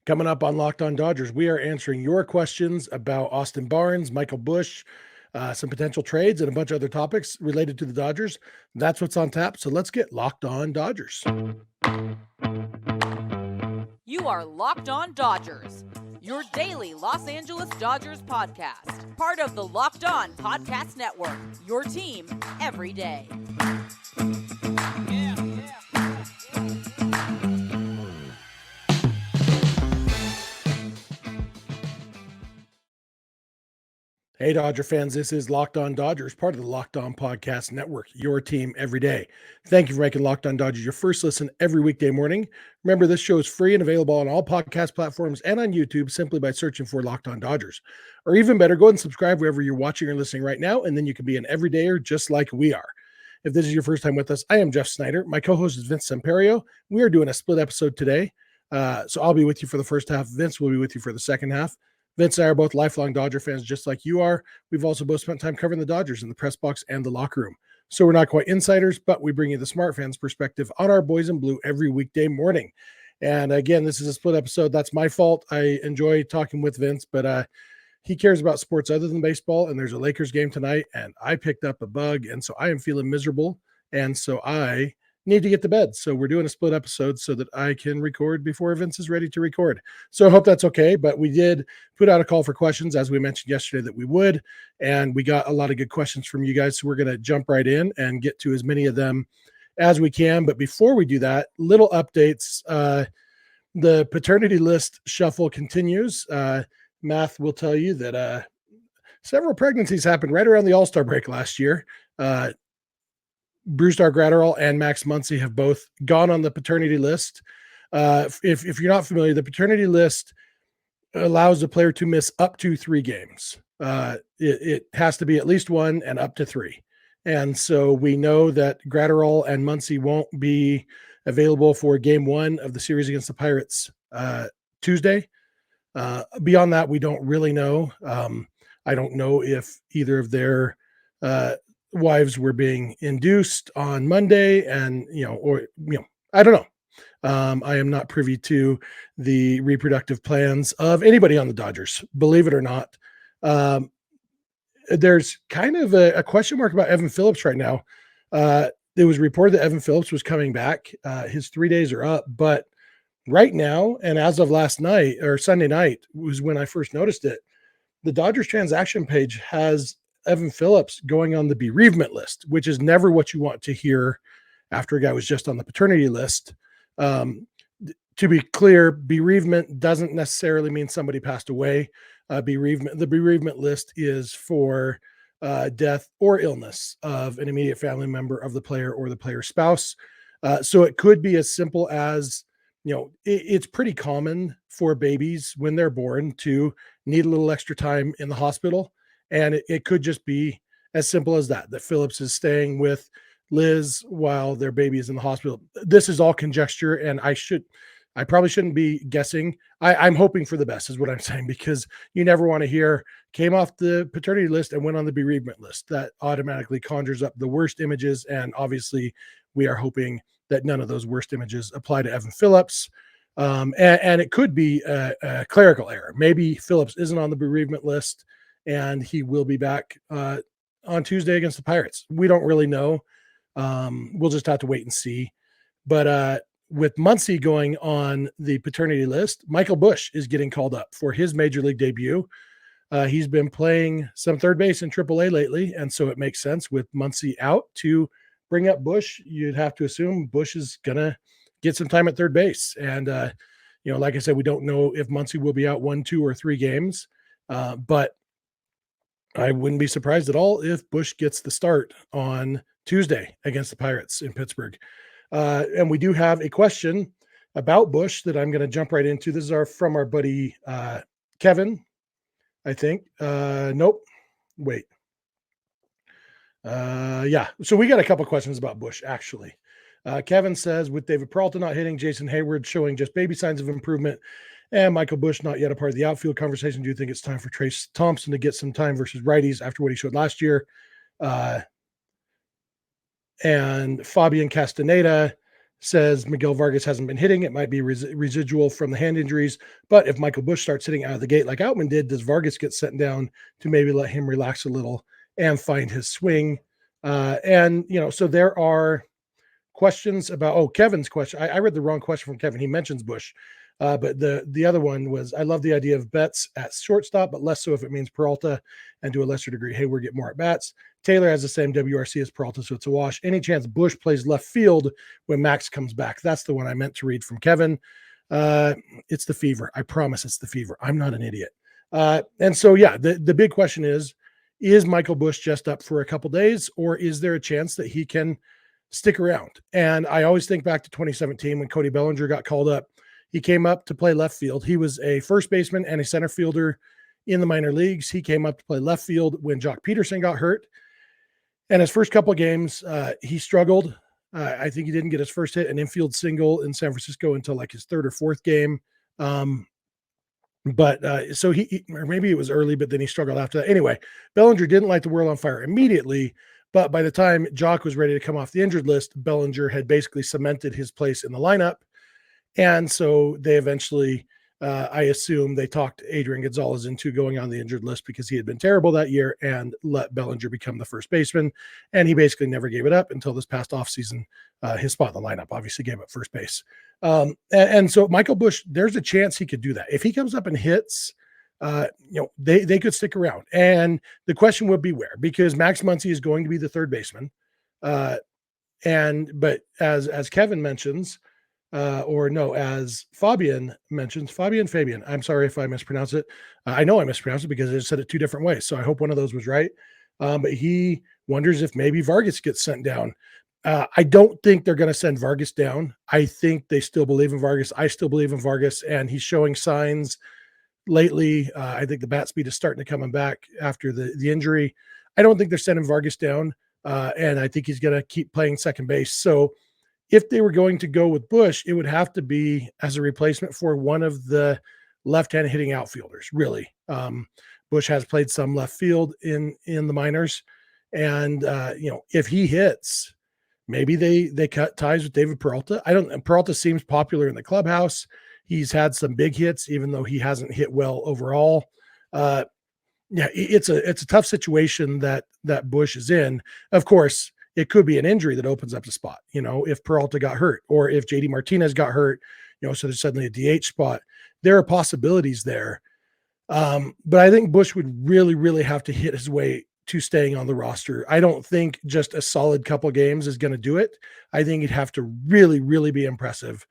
Coming up on Locked On Dodgers, we are answering your questions about Austin Barnes, Michael Busch, some potential trades, and a bunch of other topics related to the Dodgers. That's what's on tap. So let's get Locked On Dodgers. You are Locked On Dodgers, your daily Los Angeles Dodgers podcast. Part of the Locked On Podcast Network, your team every day. Hey, Dodger fans, this is Locked On Dodgers, part of the Locked On Podcast Network, your team every day. Thank you for making Locked On Dodgers your first listen every weekday morning. Remember, this show is free and available on all podcast platforms and on YouTube simply by searching for Locked On Dodgers. Or even better, go ahead and subscribe wherever you're watching or listening right now, and then you can be an everydayer just like we are. If this is your first time with us, I am Jeff Snider. My co-host is Vince Samperio. We are doing a split episode today, so I'll be with you for the first half. Vince will be with you for the second half. Vince and I are both lifelong Dodger fans, just like you are. We've also both spent time covering the Dodgers in the press box and the locker room. So we're not quite insiders, but we bring you the smart fans perspective on our boys in blue every weekday morning. And again, this is a split episode. That's my fault. I enjoy talking with Vince, but he cares about sports other than baseball. And there's a Lakers game tonight, and I picked up a bug. And so I am feeling miserable. And so I need to get to bed. So we're doing a split episode so that I can record before Vince is ready to record. So I hope that's okay. But we did put out a call for questions, as we mentioned yesterday that we would, and we got a lot of good questions from you guys. So we're going to jump right in and get to as many of them as we can. But before we do that, little updates. The paternity list shuffle continues. Math will tell you that several pregnancies happened right around the All-Star break last year. Brusdar Graterol and Max Muncy have both gone on the paternity list. If you're not familiar, the paternity list allows the player to miss up to 3 games. It has to be at least 1 and up to 3. And so we know that Graterol and Muncy won't be available for game 1 of the series against the Pirates Tuesday. Beyond that, we don't really know. I don't know if either of their wives were being induced on Monday, and I don't know. I am not privy to the reproductive plans of anybody on the Dodgers, believe it or not. There's kind of a question mark about Evan Phillips right now. It was reported that Evan Phillips was coming back. His 3 days are up, but right now, and as of last night or Sunday night was when I first noticed it, the Dodgers transaction page has Evan Phillips going on the bereavement list, which is never what you want to hear after a guy was just on the paternity list. To be clear, bereavement doesn't necessarily mean somebody passed away. The bereavement list is for death or illness of an immediate family member of the player or the player's spouse. So it could be as simple as, it's pretty common for babies when they're born to need a little extra time in the hospital. And it could just be as simple as that Phillips is staying with Liz while their baby is in the hospital. This is all conjecture, and I probably shouldn't be guessing. I'm hoping for the best is what I'm saying, because you never want to hear came off the paternity list and went on the bereavement list. That automatically conjures up the worst images, and obviously we are hoping that none of those worst images apply to Evan Phillips. And it could be a clerical error. Maybe Phillips isn't on the bereavement list, and he will be back on Tuesday against the Pirates. We don't really know. We'll just have to wait and see. But with Muncy going on the paternity list, Michael Busch is getting called up for his major league debut. He's been playing some third base in AAA lately, and so it makes sense with Muncy out to bring up Busch. You'd have to assume Busch is going to get some time at third base. And, like I said, we don't know if Muncy will be out 1, 2, or 3 games, but I wouldn't be surprised at all if Busch gets the start on Tuesday against the Pirates in Pittsburgh. And we do have a question about Busch that I'm going to jump right into. This is from our buddy Kevin, I think. Nope. Wait. Yeah. So we got a couple questions about Busch, actually. Kevin says, with David Peralta not hitting, Jason Hayward showing just baby signs of improvement, and Michael Busch not yet a part of the outfield conversation, do you think it's time for Trace Thompson to get some time versus righties after what he showed last year? And Fabian Castaneda says Miguel Vargas hasn't been hitting. It might be residual from the hand injuries. But if Michael Busch starts hitting out of the gate like Outman did, does Vargas get sent down to maybe let him relax a little and find his swing? So there are questions about, Kevin's question. I read the wrong question from Kevin. He mentions Busch. But the other one was, I love the idea of Betts at shortstop, but less so if it means Peralta, and to a lesser degree, Hayward get more at bats. Taylor has the same WRC as Peralta, so it's a wash. Any chance Busch plays left field when Max comes back? That's the one I meant to read from Kevin. It's the fever. I promise it's the fever. I'm not an idiot. The big question is Michael Busch just up for a couple days, or is there a chance that he can stick around? And I always think back to 2017 when Cody Bellinger got called up. He came up to play left field. He was a first baseman and a center fielder in the minor leagues. He came up to play left field when Jock Peterson got hurt. And his first couple of games, he struggled. I think he didn't get his first hit, an infield single in San Francisco, until like his third or fourth game. Or maybe it was early, but then he struggled after that. Anyway, Bellinger didn't light the world on fire immediately, but by the time Jock was ready to come off the injured list, Bellinger had basically cemented his place in the lineup. And so they eventually, I assume they talked Adrian Gonzalez into going on the injured list because he had been terrible that year, and let Bellinger become the first baseman. And he basically never gave it up until this past offseason. His spot in the lineup obviously gave up first base. So Michael Busch, there's a chance he could do that. If he comes up and hits, they could stick around. And the question would be where, because Max Muncy is going to be the third baseman. But as Kevin mentions, as Fabian mentions, Fabian, I'm sorry if I mispronounce it. I know I mispronounced it because I said it two different ways. So I hope one of those was right. But he wonders if maybe Vargas gets sent down. I don't think they're going to send Vargas down. I think they still believe in Vargas. I still believe in Vargas, and he's showing signs lately. I think the bat speed is starting to come back after the injury. I don't think they're sending Vargas down. And I think he's going to keep playing second base. So if they were going to go with Busch, it would have to be as a replacement for one of the left-hand hitting outfielders, really. Busch has played some left field in the minors. And, if he hits, maybe they cut ties with David Peralta. Peralta seems popular in the clubhouse. He's had some big hits, even though he hasn't hit well overall. It's a tough situation that Busch is in. Of course, it could be an injury that opens up the spot, if Peralta got hurt, or if JD Martinez got hurt, so there's suddenly a DH spot. There are possibilities there. But I think Busch would really, really have to hit his way to staying on the roster. I don't think just a solid couple games is going to do it. I think he'd have to really, really be impressive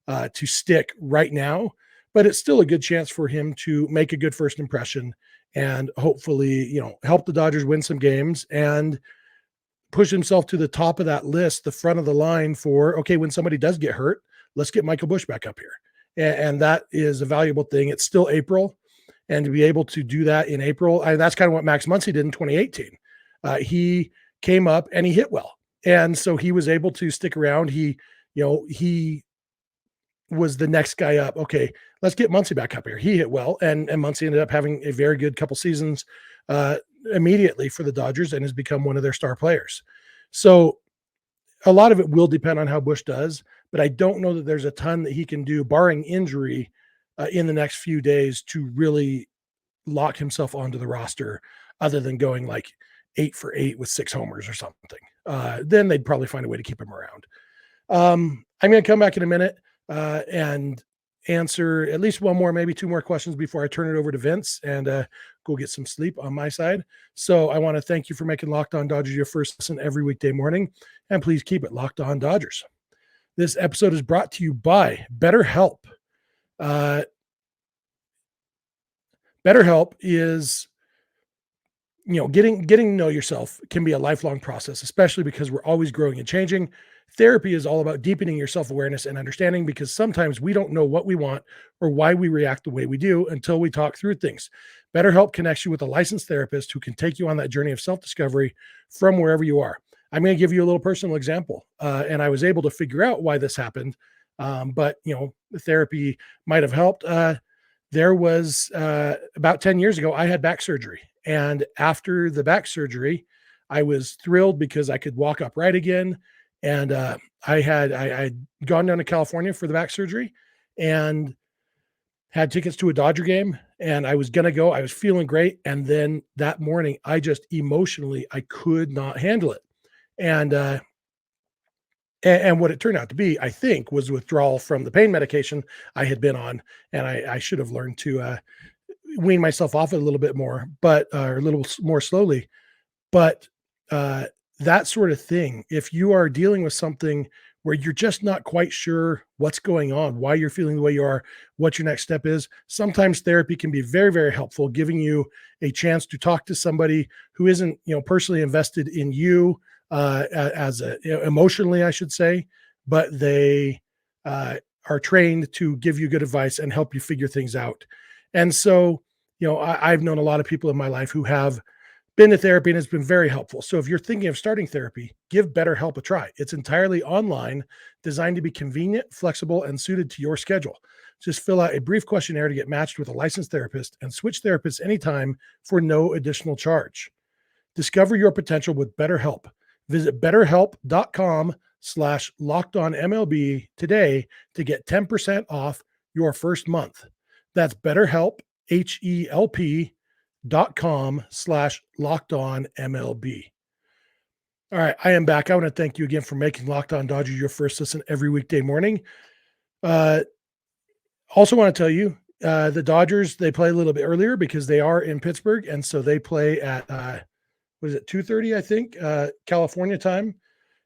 to stick right now, but it's still a good chance for him to make a good first impression and hopefully, help the Dodgers win some games and push himself to the top of that list, the front of the line for, okay, when somebody does get hurt, let's get Michael Busch back up here. And that is a valuable thing. It's still April, and to be able to do that in April, that's kind of what Max Muncy did in 2018. He came up and he hit well. And so he was able to stick around. He was the next guy up. Okay, let's get Muncy back up here. He hit well, and Muncy ended up having a very good couple seasons immediately for the Dodgers and has become one of their star players. So a lot of it will depend on how Busch does, but I don't know that there's a ton that he can do, barring injury, in the next few days to really lock himself onto the roster, other than going like 8 for 8 with 6 homers or something. Then they'd probably find a way to keep him around. I'm going to come back in a minute and answer at least one more, maybe 2 more questions before I turn it over to Vince and go get some sleep on my side. So I want to thank you for making Locked On Dodgers your first listen every weekday morning, and please keep it Locked On Dodgers. This episode is brought to you by BetterHelp. BetterHelp is, getting to know yourself can be a lifelong process, especially because we're always growing and changing. Therapy is all about deepening your self-awareness and understanding, because sometimes we don't know what we want or why we react the way we do until we talk through things. BetterHelp connects you with a licensed therapist who can take you on that journey of self-discovery from wherever you are. I'm going to give you a little personal example, and I was able to figure out why this happened, but the therapy might have helped. There was about 10 years ago, I had back surgery, and after the back surgery, I was thrilled because I could walk upright again. And I had gone down to California for the back surgery and had tickets to a Dodger game, and I was going to go. I was feeling great. And then that morning, I just emotionally, I could not handle it. And what it turned out to be, I think, was withdrawal from the pain medication I had been on. And I should have learned to wean myself off it a little bit more, but a little more slowly. But that sort of thing, if you are dealing with something where you're just not quite sure what's going on, why you're feeling the way you are, what your next step is, sometimes therapy can be very, very helpful, giving you a chance to talk to somebody who isn't, personally invested in you emotionally, I should say, but they are trained to give you good advice and help you figure things out. And so, I've known a lot of people in my life who have been to therapy, and it's been very helpful. So if you're thinking of starting therapy, give BetterHelp a try. It's entirely online, designed to be convenient, flexible, and suited to your schedule. Just fill out a brief questionnaire to get matched with a licensed therapist and switch therapists anytime for no additional charge. Discover your potential with BetterHelp. Visit betterhelp.com/lockedonmlb today to get 10% off your first month. That's BetterHelp, HELP.com/lockedonmlb. All right, I am back. I want to thank you again for making Locked On Dodgers your first listen every weekday morning. Also want to tell you, the Dodgers, they play a little bit earlier because they are in Pittsburgh, and so they play at, 2:30, I think, California time.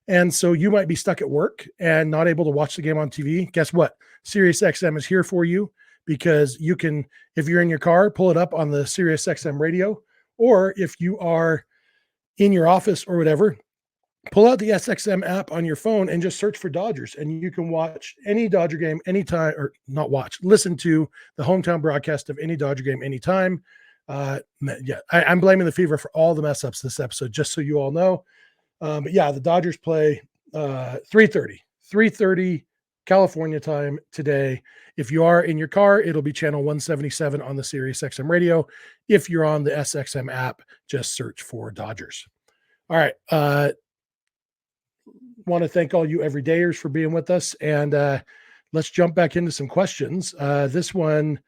And so you might be stuck at work and not able to watch the game on TV. Guess what? SiriusXM is here for you, because you can, if you're in your car, pull it up on the SiriusXM radio, or if you are in your office or whatever, pull out the SXM app on your phone and just search for Dodgers, and you can watch any Dodger game anytime, or not watch, listen to the hometown broadcast of any Dodger game anytime. I'm blaming the fever for all the mess ups this episode, just so you all know. But yeah, the Dodgers play 3:30 California time today. If you are in your car, it'll be channel 177 on the SiriusXM radio. If you're on the SXM app, just search for Dodgers. All right. Want to thank all you everydayers for being with us, and let's jump back into some questions. This one,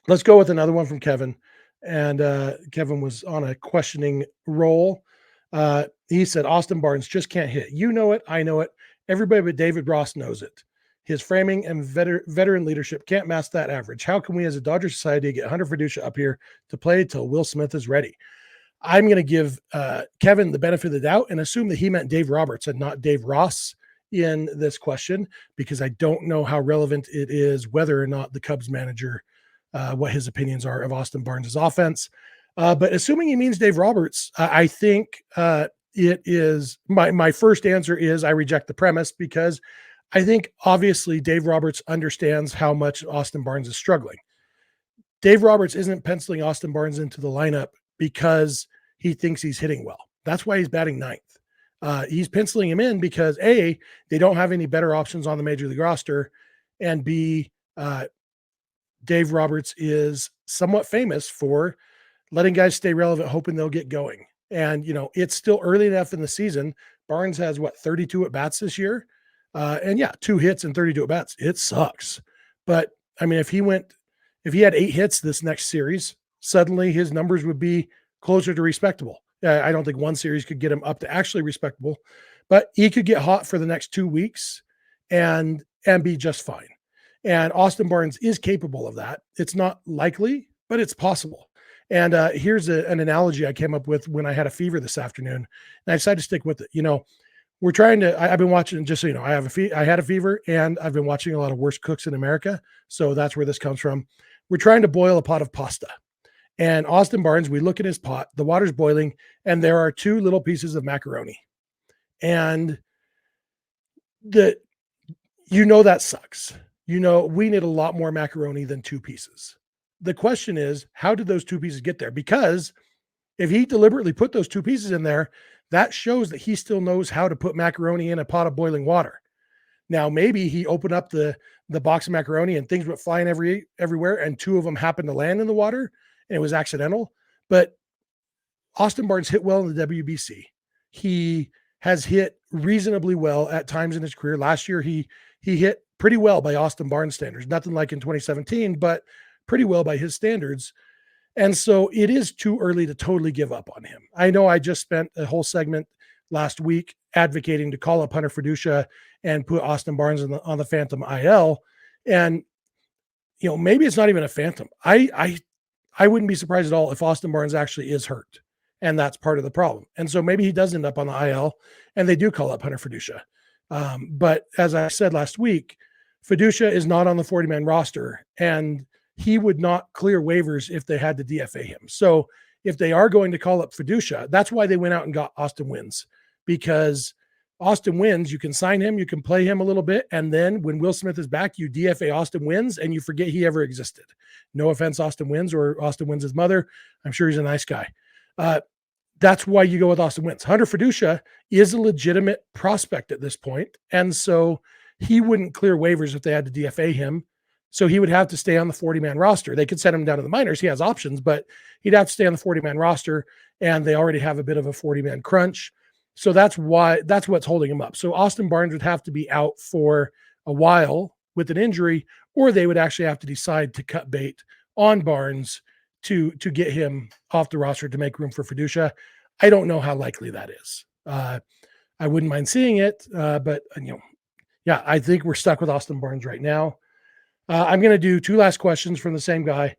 let's go with another one from Kevin. And Kevin was on a questioning roll. He said, Austin Barnes just can't hit. You know it. I know it. Everybody but David Ross knows it. His framing and veteran leadership can't match that average. How can we as a Dodger society get Hunter Fiducia up here to play till Will Smith is ready? I'm going to give Kevin the benefit of the doubt and assume that he meant Dave Roberts and not Dave Ross in this question, because I don't know how relevant it is whether or not the Cubs manager, what his opinions are of Austin Barnes' offense. But assuming he means Dave Roberts, I think it is my first answer is I reject the premise, because I think obviously Dave Roberts understands how much Austin Barnes is struggling. Dave Roberts isn't penciling Austin Barnes into the lineup because he thinks he's hitting well. That's why he's batting ninth. He's penciling him in because A, they don't have any better options on the major league roster, and B, Dave Roberts is somewhat famous for letting guys stay relevant, hoping they'll get going. And, it's still early enough in the season. Barnes has 32 at bats this year. And yeah, 2 hits and 32 at bats. It sucks. But I mean, if he had 8 hits this next series, suddenly his numbers would be closer to respectable. I don't think one series could get him up to actually respectable, but he could get hot for the next 2 weeks and be just fine. And Austin Barnes is capable of that. It's not likely, but it's possible. And here's an analogy I came up with when I had a fever this afternoon, and I decided to stick with it. We're trying to, I've been watching, just so you know, I had a fever, and I've been watching a lot of Worst Cooks in America. So that's where this comes from. We're trying to boil a pot of pasta. And Austin Barnes, we look at his pot, the water's boiling, and there are 2 little pieces of macaroni. And that sucks. We need a lot more macaroni than 2 pieces. The question is, how did those 2 pieces get there? Because if he deliberately put those 2 pieces in there, that shows that he still knows how to put macaroni in a pot of boiling water. Now, maybe he opened up the box of macaroni and things went flying everywhere, and 2 of them happened to land in the water, and it was accidental. But Austin Barnes hit well in the WBC. He has hit reasonably well at times in his career. Last year, he hit pretty well by Austin Barnes standards, nothing like in 2017, but pretty well by his standards. And so it is too early to totally give up on him. I know I just spent a whole segment last week advocating to call up Hunter Fiducia and put Austin Barnes on the Phantom IL. And, maybe it's not even a Phantom. I wouldn't be surprised at all if Austin Barnes actually is hurt. And that's part of the problem. And so maybe he does end up on the IL and they do call up Hunter Fiducia. But as I said last week, Fiducia is not on the 40-man roster, and he would not clear waivers if they had to DFA him. So if they are going to call up Fiducia, that's why they went out and got Austin Wynns, because Austin Wynns, you can sign him, you can play him a little bit, and then when Will Smith is back, you DFA Austin Wynns and you forget he ever existed. No offense, Austin Wynns or Austin Wynns' mother. I'm sure he's a nice guy. That's why you go with Austin Wynns. Hunter Fiducia is a legitimate prospect at this point, and so he wouldn't clear waivers if they had to DFA him. So he would have to stay on the 40-man roster. They could send him down to the minors. He has options, but he'd have to stay on the 40-man roster, and they already have a bit of a 40-man crunch. So that's what's holding him up. So Austin Barnes would have to be out for a while with an injury, or they would actually have to decide to cut bait on Barnes to get him off the roster to make room for Fiducia. I don't know how likely that is. I wouldn't mind seeing it, but I think we're stuck with Austin Barnes right now. I'm going to do two last questions from the same guy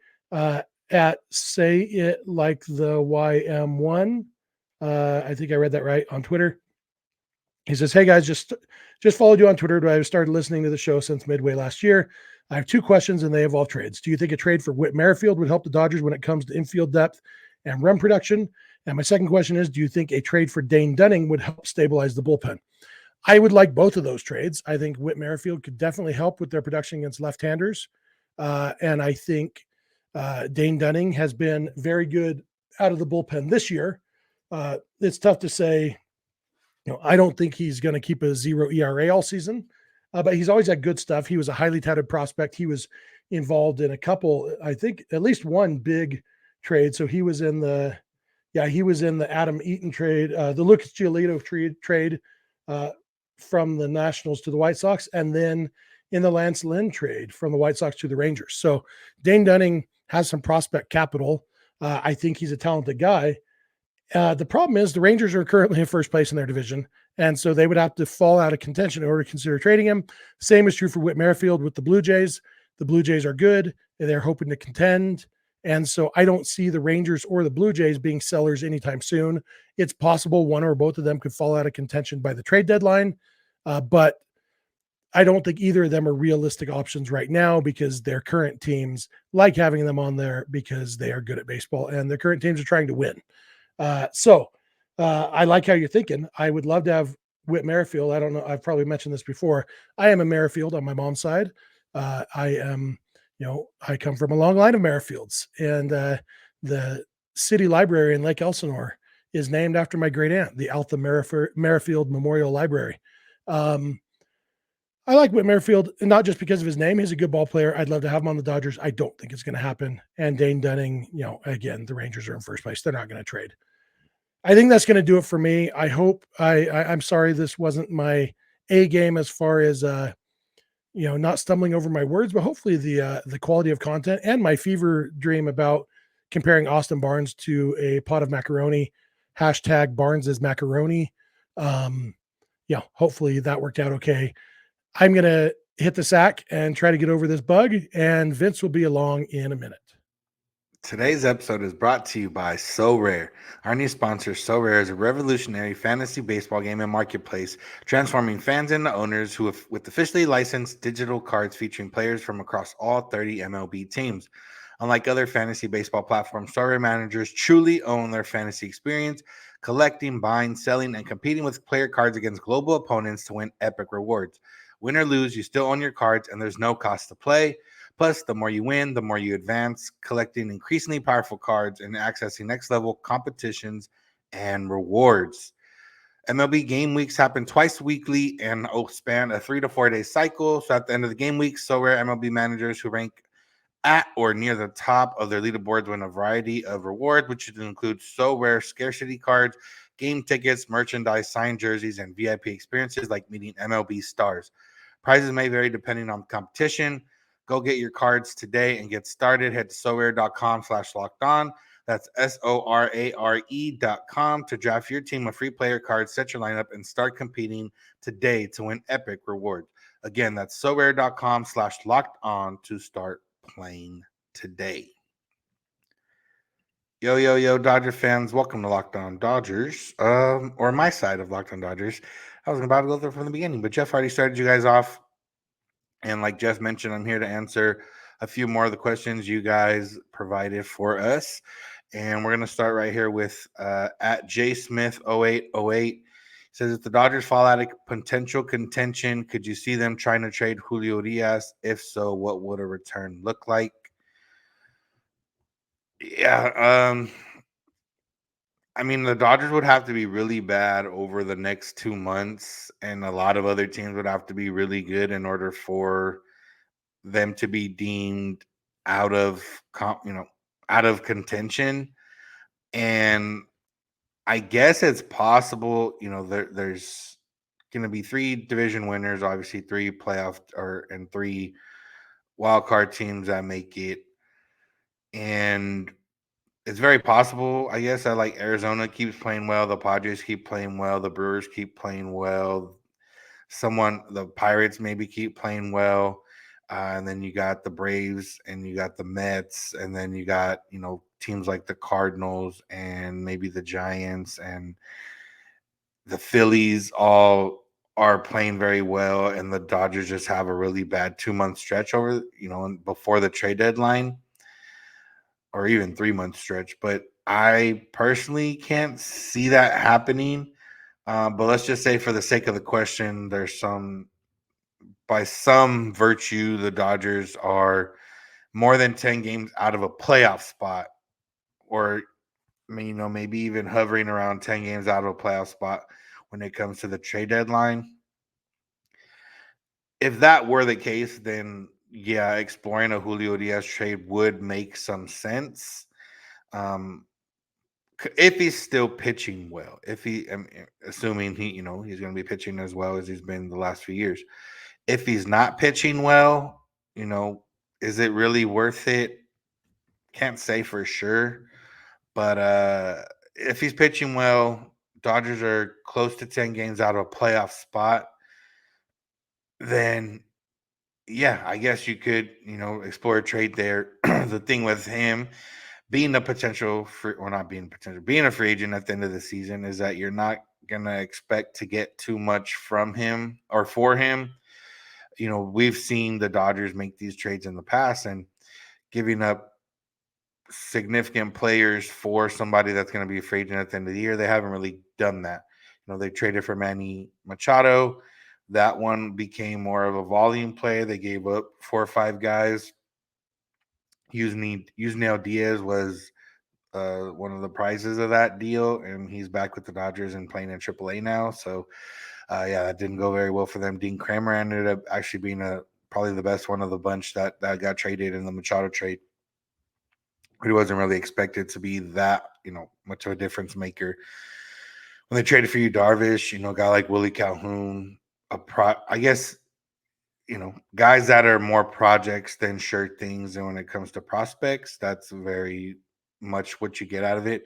at Say It Like the YM1. I think I read that right on Twitter. He says, "Hey guys, just followed you on Twitter, but I started listening to the show since midway last year. I have two questions and they involve trades. Do you think a trade for Whit Merrifield would help the Dodgers when it comes to infield depth and run production? And my second question is, do you think a trade for Dane Dunning would help stabilize the bullpen?" I would like both of those trades. I think Whit Merrifield could definitely help with their production against left-handers. And I think Dane Dunning has been very good out of the bullpen this year. It's tough to say, I don't think he's going to keep a 0 ERA all season, but he's always had good stuff. He was a highly touted prospect. He was involved in a couple, I think at least one big trade. So he was in the Adam Eaton trade, the Lucas Giolito trade from the Nationals to the White Sox, and then in the Lance Lynn trade from the White Sox to the Rangers. So Dane Dunning has some prospect capital. I think he's a talented guy. The problem is the Rangers are currently in first place in their division, and so they would have to fall out of contention in order to consider trading him. Same is true for Whit Merrifield with the Blue Jays. The Blue Jays are good, and they're hoping to contend. And so I don't see the Rangers or the Blue Jays being sellers anytime soon. It's possible one or both of them could fall out of contention by the trade deadline, but I don't think either of them are realistic options right now because their current teams like having them on there because they are good at baseball and their current teams are trying to win. So I like how you're thinking. I would love to have Whit Merrifield. I don't know. I've probably mentioned this before. I am a Merrifield on my mom's side. I come from a long line of Merrifields, and the city library in Lake Elsinore is named after my great aunt, the Alpha Merrifield Memorial Library. I like Whit Merrifield, not just because of his name. He's a good ball player. I'd love to have him on the Dodgers. I don't think it's going to happen. And Dane Dunning, again, the Rangers are in first place. They're not going to trade. I think that's going to do it for me. I hope I'm sorry this wasn't my A game as far as not stumbling over my words, but hopefully the quality of content and my fever dream about comparing Austin Barnes to a pot of macaroni, hashtag Barnes is macaroni. Hopefully that worked out okay. I'm going to hit the sack and try to get over this bug, and Vince will be along in a minute. Today's episode is brought to you by So Rare. Our new sponsor, So Rare, is a revolutionary fantasy baseball game and marketplace, transforming fans into owners with officially licensed digital cards featuring players from across all 30 MLB teams. Unlike other fantasy baseball platforms, So Rare managers truly own their fantasy experience, collecting, buying, selling, and competing with player cards against global opponents to win epic rewards. Win or lose, you still own your cards, and there's no cost to play. Plus, the more you win, the more you advance, collecting increasingly powerful cards and accessing next-level competitions and rewards. MLB game weeks happen twice weekly and span a 3 to 4 day cycle. So at the end of the game week, So Rare MLB managers who rank at or near the top of their leaderboards win a variety of rewards, which include So Rare scarcity cards, game tickets, merchandise, signed jerseys, and VIP experiences like meeting MLB stars. Prizes may vary depending on competition. Go get your cards today and get started. Head to sorare.com/locked on. That's SORARE.com to draft your team of free player cards, set your lineup, and start competing today to win epic rewards. Again, that's sorare.com/locked on to start playing today. Yo, Dodger fans, welcome to Locked On Dodgers, or my side of Locked On Dodgers. I was about to go there from the beginning, but Jeff already started you guys off. And like Jeff mentioned, I'm here to answer a few more of the questions you guys provided for us. And we're going to start right here with at JSmith0808. Says, if the Dodgers fall out of potential contention, could you see them trying to trade Julio Urías? If so, what would a return look like? Yeah, I mean, the Dodgers would have to be really bad over the next 2 months, and a lot of other teams would have to be really good in order for them to be deemed out of out of contention. And I guess it's possible, there's going to be 3 division winners, obviously 3 playoff and 3 wild card teams that make it. And it's very possible, I guess, that like Arizona keeps playing well, the Padres keep playing well, the Brewers keep playing well, the Pirates maybe keep playing well. And then you got the Braves and you got the Mets, and then you got, teams like the Cardinals and maybe the Giants and the Phillies all are playing very well. And the Dodgers just have a really bad 2-month stretch over, before the trade deadline, or even 3-month stretch. But I personally can't see that happening. But let's just say, for the sake of the question, by some virtue, the Dodgers are more than 10 games out of a playoff spot, or maybe even hovering around 10 games out of a playoff spot when it comes to the trade deadline. If that were the case, then yeah, exploring a Julio Urías trade would make some sense. If he's still pitching well, assuming he's going to be pitching as well as he's been the last few years. If he's not pitching well, is it really worth it? Can't say for sure. But if he's pitching well, Dodgers are close to 10 games out of a playoff spot, then yeah, I guess you could, explore a trade there. The thing with him being a being a free agent at the end of the season is that you're not going to expect to get too much from him or for him. We've seen the Dodgers make these trades in the past, and giving up significant players for somebody that's going to be a free agent at the end of the year, they haven't really done that. They traded for Manny Machado. That one became more of a volume play. They gave up 4 or 5 guys. Yusniel Diaz was one of the prizes of that deal, and he's back with the Dodgers and playing in AAA now. So, yeah, that didn't go very well for them. Dean Kramer ended up actually being probably the best one of the bunch that got traded in the Machado trade. He wasn't really expected to be that, much of a difference maker. When they traded for Yu Darvish, a guy like Willie Calhoun, I guess, guys that are more projects than sure things. And when it comes to prospects, that's very much what you get out of it.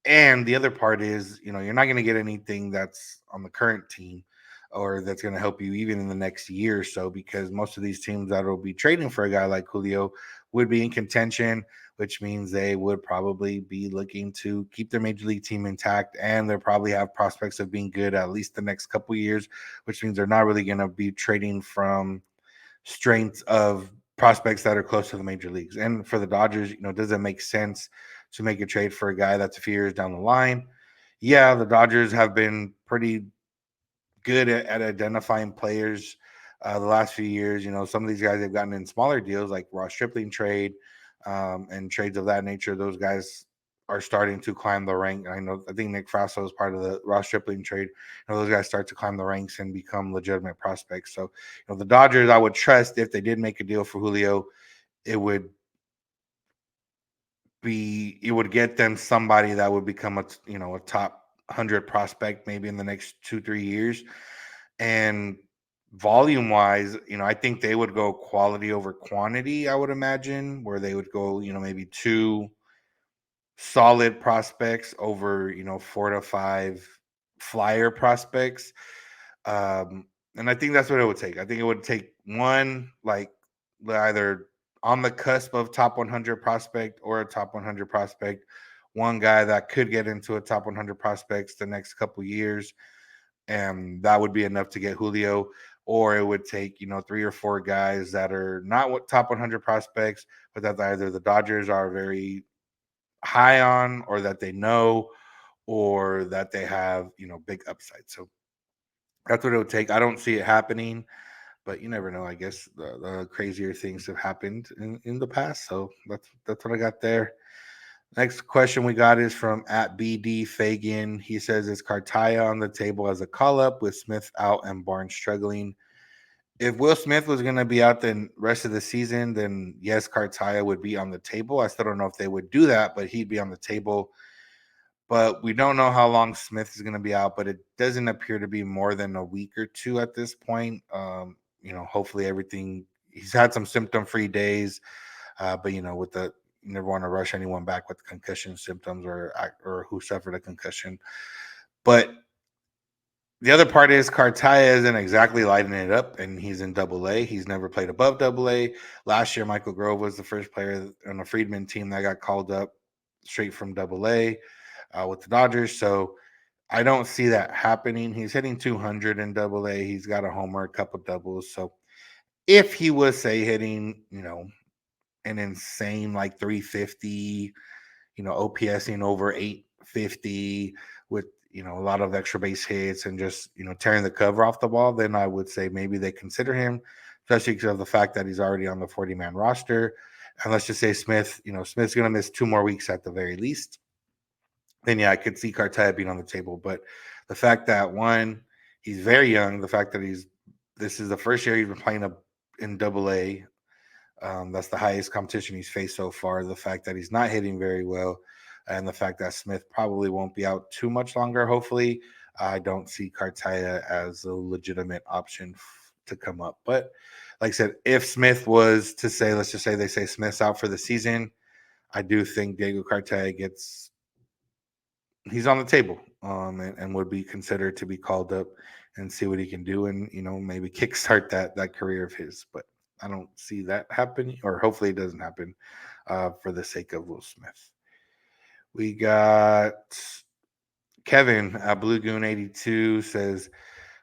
And the other part is, you're not going to get anything that's on the current team or that's going to help you even in the next year or so, because most of these teams that will be trading for a guy like Julio would be in contention, which means they would probably be looking to keep their major league team intact, and they'll probably have prospects of being good at least the next couple of years, which means they're not really going to be trading from strengths of prospects that are close to the major leagues. And for the Dodgers, does it make sense to make a trade for a guy that's a few years down the line? Yeah, the Dodgers have been pretty good at identifying players the last few years. Some of these guys they've gotten in smaller deals like Ross Stripling trade and trades of that nature. Those guys are starting to climb the rank. I think Nick Frasso is part of the Ross Stripling trade. Those guys start to climb the ranks and become legitimate prospects. So, the Dodgers, I would trust if they did make a deal for Julio, it would get them somebody that would become a top 100 prospect maybe in the next 2-3 years. And volume wise, I think they would go quality over quantity, I would imagine, where they would go, maybe 2 solid prospects over, 4 to 5 flyer prospects. And I think that's what it would take. I think it would take one, like, either on the cusp of top 100 prospect or a top 100 prospect, one guy that could get into a top 100 prospects the next couple years, and that would be enough to get Julio. Or it would take, 3 or 4 guys that are not what top 100 prospects, but that either the Dodgers are very high on, or that they know, or that they have, big upside. So that's what it would take. I don't see it happening, but you never know. I guess the crazier things have happened in the past. So that's what I got there. Next question we got is from at BD Fagan. He says, is Cartaya on the table as a call up with Smith out and Barnes struggling? If Will Smith was going to be out the rest of the season, then yes, Cartaya would be on the table. I still don't know if they would do that, but he'd be on the table. But we don't know how long Smith is going to be out, but it doesn't appear to be more than a week or two at this point. Hopefully everything, he's had some symptom-free days, but, with the, you never want to rush anyone back with concussion symptoms or who suffered a concussion. But the other part is Cartaya isn't exactly lighting it up, and he's in Double-A. He's never played above Double-A. Last year, Michael Grove was the first player on the Friedman team that got called up straight from Double-A with the Dodgers. So I don't see that happening. He's hitting 200 in Double-A. He's got a homer, a couple doubles. So if he was, say, hitting, an insane like 350, OPSing over 850 with, a lot of extra base hits and just, tearing the cover off the ball, then I would say maybe they consider him, especially because of the fact that he's already on the 40-man roster. And let's just say Smith's going to miss 2 more weeks at the very least. Then, yeah, I could see Cartaya being on the table. But the fact that, one, he's very young, the fact that this is the first year he's been playing in Double-A. That's the highest competition he's faced so far. The fact that he's not hitting very well, and the fact that Smith probably won't be out too much longer, hopefully, I don't see Cartaya as a legitimate option to come up. But like I said, if Smith was to say, let's just say they say Smith's out for the season, I do think Diego Cartaya he's on the table, and would be considered to be called up and see what he can do, and maybe kickstart that career of his. But I don't see that happening, or hopefully it doesn't happen, for the sake of Will Smith. We got Kevin at Blue Goon 82 says,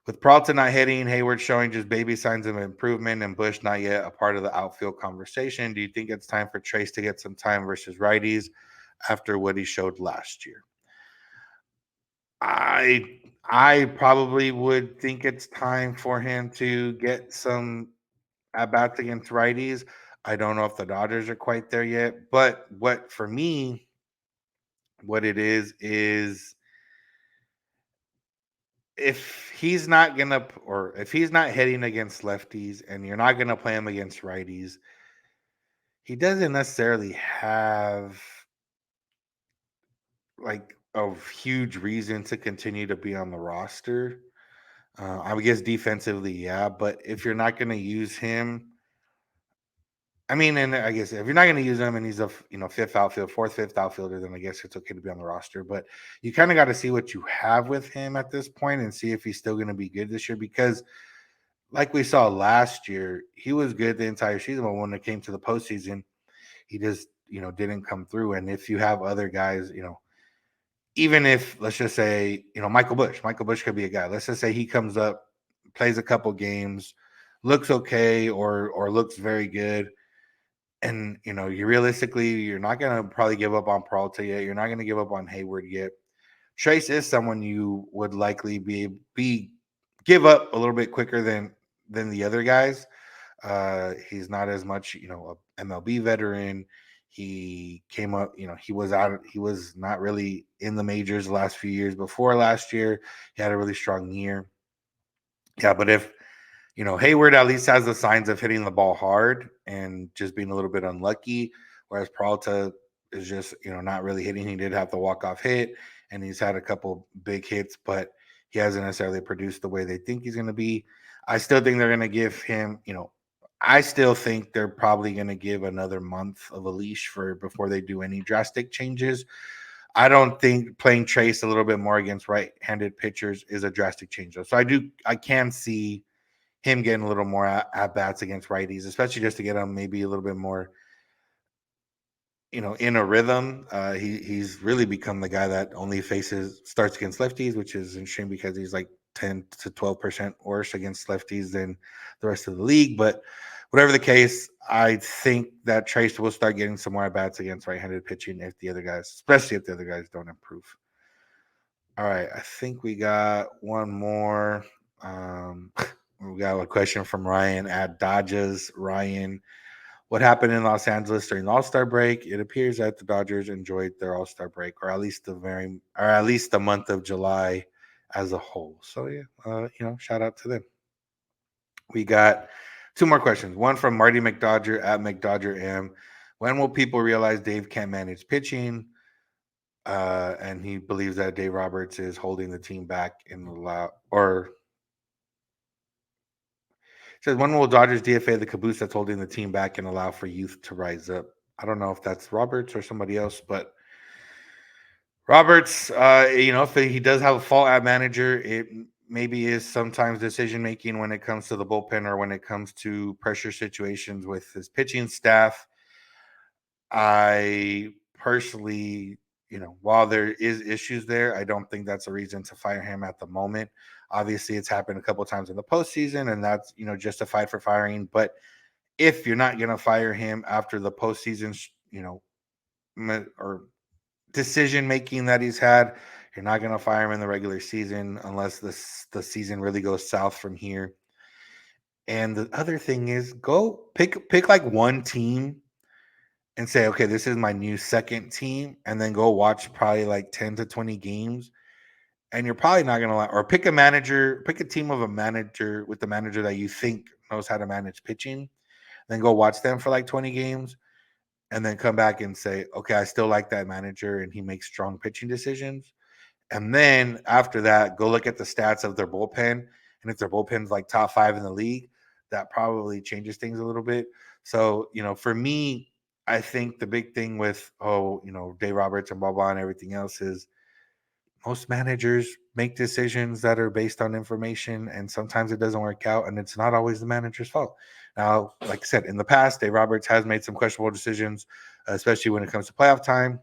with Peralta not hitting, Hayward showing just baby signs of improvement, and Busch not yet a part of the outfield conversation, do you think it's time for Trace to get some time versus righties after what he showed last year? I probably would think it's time for him to get some at bats against righties. I don't know if the Dodgers are quite there yet, but for me, what it is if he's not if he's not hitting against lefties and you're not gonna play him against righties, he doesn't necessarily have like a huge reason to continue to be on the roster. I guess defensively, yeah, but if you're not going to use him, and I guess if you're not going to use him and he's a fifth outfielder, then I guess it's okay to be on the roster. But you kind of got to see what you have with him at this point and see if he's still going to be good this year. Because like we saw last year, he was good the entire season, but when it came to the postseason, he just didn't come through. And if you have other guys, even if, let's just say, Michael Busch could be a guy. Let's just say he comes up, plays a couple games, looks okay or looks very good. And, you're not going to probably give up on Peralta yet. You're not going to give up on Hayward yet. Trace is someone you would likely give up a little bit quicker than the other guys. He's not as much, a MLB veteran. He came up, he was not really in the majors the last few years. Before last year, he had a really strong year. Yeah, but if Hayward at least has the signs of hitting the ball hard and just being a little bit unlucky, whereas Peralta is just, not really hitting. He did have the walk-off hit, and he's had a couple big hits, but he hasn't necessarily produced the way they think he's going to be. I still think they're going to give him, I still think they're probably going to give another month of a leash before they do any drastic changes. I don't think playing Trace a little bit more against right-handed pitchers is a drastic change. So I can see him getting a little more at bats against righties, especially just to get him maybe a little bit more, in a rhythm. He's really become the guy that only starts against lefties, which is interesting because he's like 10 to 12% worse against lefties than the rest of the league. But whatever the case, I think that Trace will start getting some more at bats against right-handed pitching especially if the other guys don't improve. All right, I think we got one more. We got a question from Ryan at Dodgers. Ryan, what happened in Los Angeles during the All-Star break? It appears that the Dodgers enjoyed their All-Star break, or at least the month of July as a whole. So yeah, shout out to them. We got two more questions. One from Marty McDodger at McDodger M. When will people realize Dave can't manage pitching? And he believes that Dave Roberts is holding the team back says, when will Dodgers DFA the caboose that's holding the team back and allow for youth to rise up? I don't know if that's Roberts or somebody else, but Roberts, if he does have a fault at manager, it maybe is sometimes decision making when it comes to the bullpen or when it comes to pressure situations with his pitching staff. I personally, while there is issues there, I don't think that's a reason to fire him at the moment. Obviously, it's happened a couple of times in the postseason, and that's justified for firing. But if you're not going to fire him after the postseason, or decision making that he's had, you're not going to fire him in the regular season unless the season really goes south from here. And the other thing is, go pick like one team and say, okay, this is my new second team, and then go watch probably like 10 to 20 games. And you're probably not going to or pick a team of a manager with the manager that you think knows how to manage pitching, then go watch them for like 20 games, and then come back and say, okay, I still like that manager and he makes strong pitching decisions. And then after that, go look at the stats of their bullpen. And if their bullpen's like top 5 in the league, that probably changes things a little bit. So, for me, I think the big thing with, Dave Roberts and blah, blah, and everything else is most managers make decisions that are based on information, and sometimes it doesn't work out, and it's not always the manager's fault. Now, like I said, in the past, Dave Roberts has made some questionable decisions, especially when it comes to playoff time.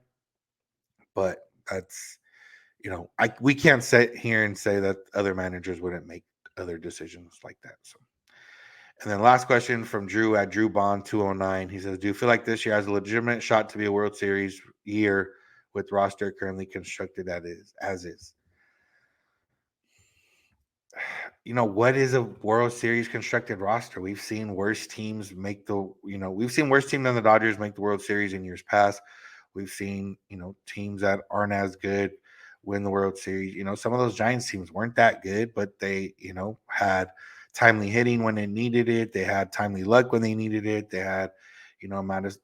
But that's, we can't sit here and say that other managers wouldn't make other decisions like that. So, and then last question from Drew at Drew Bond 209. He says, "Do you feel like this year has a legitimate shot to be a World Series year with roster currently constructed as is?" What is a World Series constructed roster? We've seen worse teams we've seen worse teams than the Dodgers make the World Series in years past. We've seen, teams that aren't as good win the World Series. Some of those Giants teams weren't that good, but they, had timely hitting when they needed it. They had timely luck when they needed it. They had,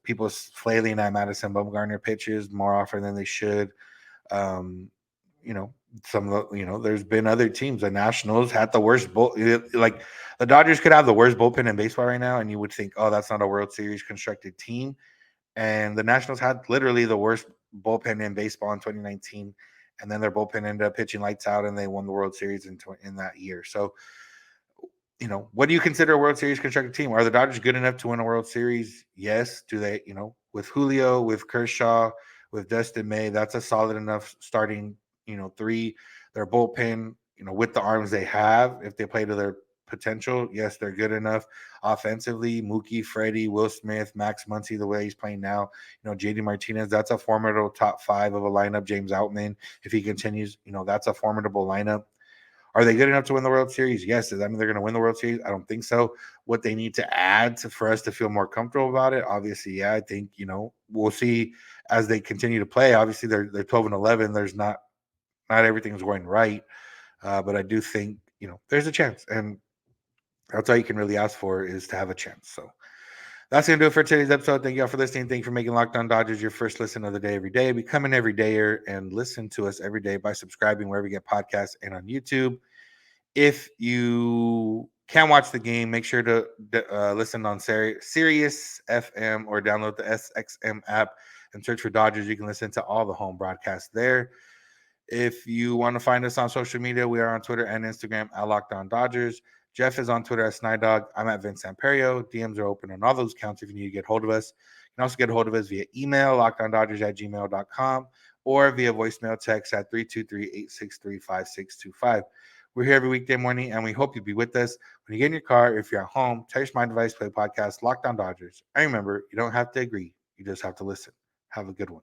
people flailing at Madison Bumgarner pitches more often than they should. Some of the, there's been other teams. The Nationals had the worst like the Dodgers could have the worst bullpen in baseball right now, and you would think, oh, that's not a World Series constructed team. And the Nationals had literally the worst bullpen in baseball in 2019, and then their bullpen ended up pitching lights out, and they won the World Series in that year. So, what do you consider a World Series constructed team? Are the Dodgers good enough to win a World Series? Yes. Do they? With Julio, with Kershaw, with Dustin May, that's a solid enough starting. Three. Their bullpen, with the arms they have, if they play to their potential, yes, they're good enough offensively. Mookie, Freddie, Will Smith, Max Muncy, the way he's playing now, JD Martinez, that's a formidable top 5 of a lineup. James Outman, if he continues, that's a formidable lineup. Are they good enough to win the World Series? Yes. Does that mean they're going to win the World Series? I don't think so. What they need to add for us to feel more comfortable about it, obviously, yeah, I think, we'll see as they continue to play. Obviously, they're 12-11. There's not everything's going right. But I do think, there's a chance. And that's all you can really ask for is to have a chance. So That's going to do it for today's episode. Thank you all for listening. Thank you for making Locked On Dodgers your first listen of the day every day. Become an everydayer and listen to us every day by subscribing wherever you get podcasts and on YouTube. If you can watch the game, make sure to listen on Sirius FM or download the SXM app and search for Dodgers. You can listen to all the home broadcasts there. If you want to find us on social media, we are on Twitter and Instagram at Locked On Dodgers. Jeff is on Twitter at Snider. I'm at Vince Samperio. DMs are open on all those accounts if you need to get hold of us. You can also get a hold of us via email, lockedondodgers@gmail.com, or via voicemail text at 323-863-5625. We're here every weekday morning, and we hope you'll be with us. When you get in your car, if you're at home, tell your smart device, play podcast, Locked On Dodgers. And remember, you don't have to agree. You just have to listen. Have a good one.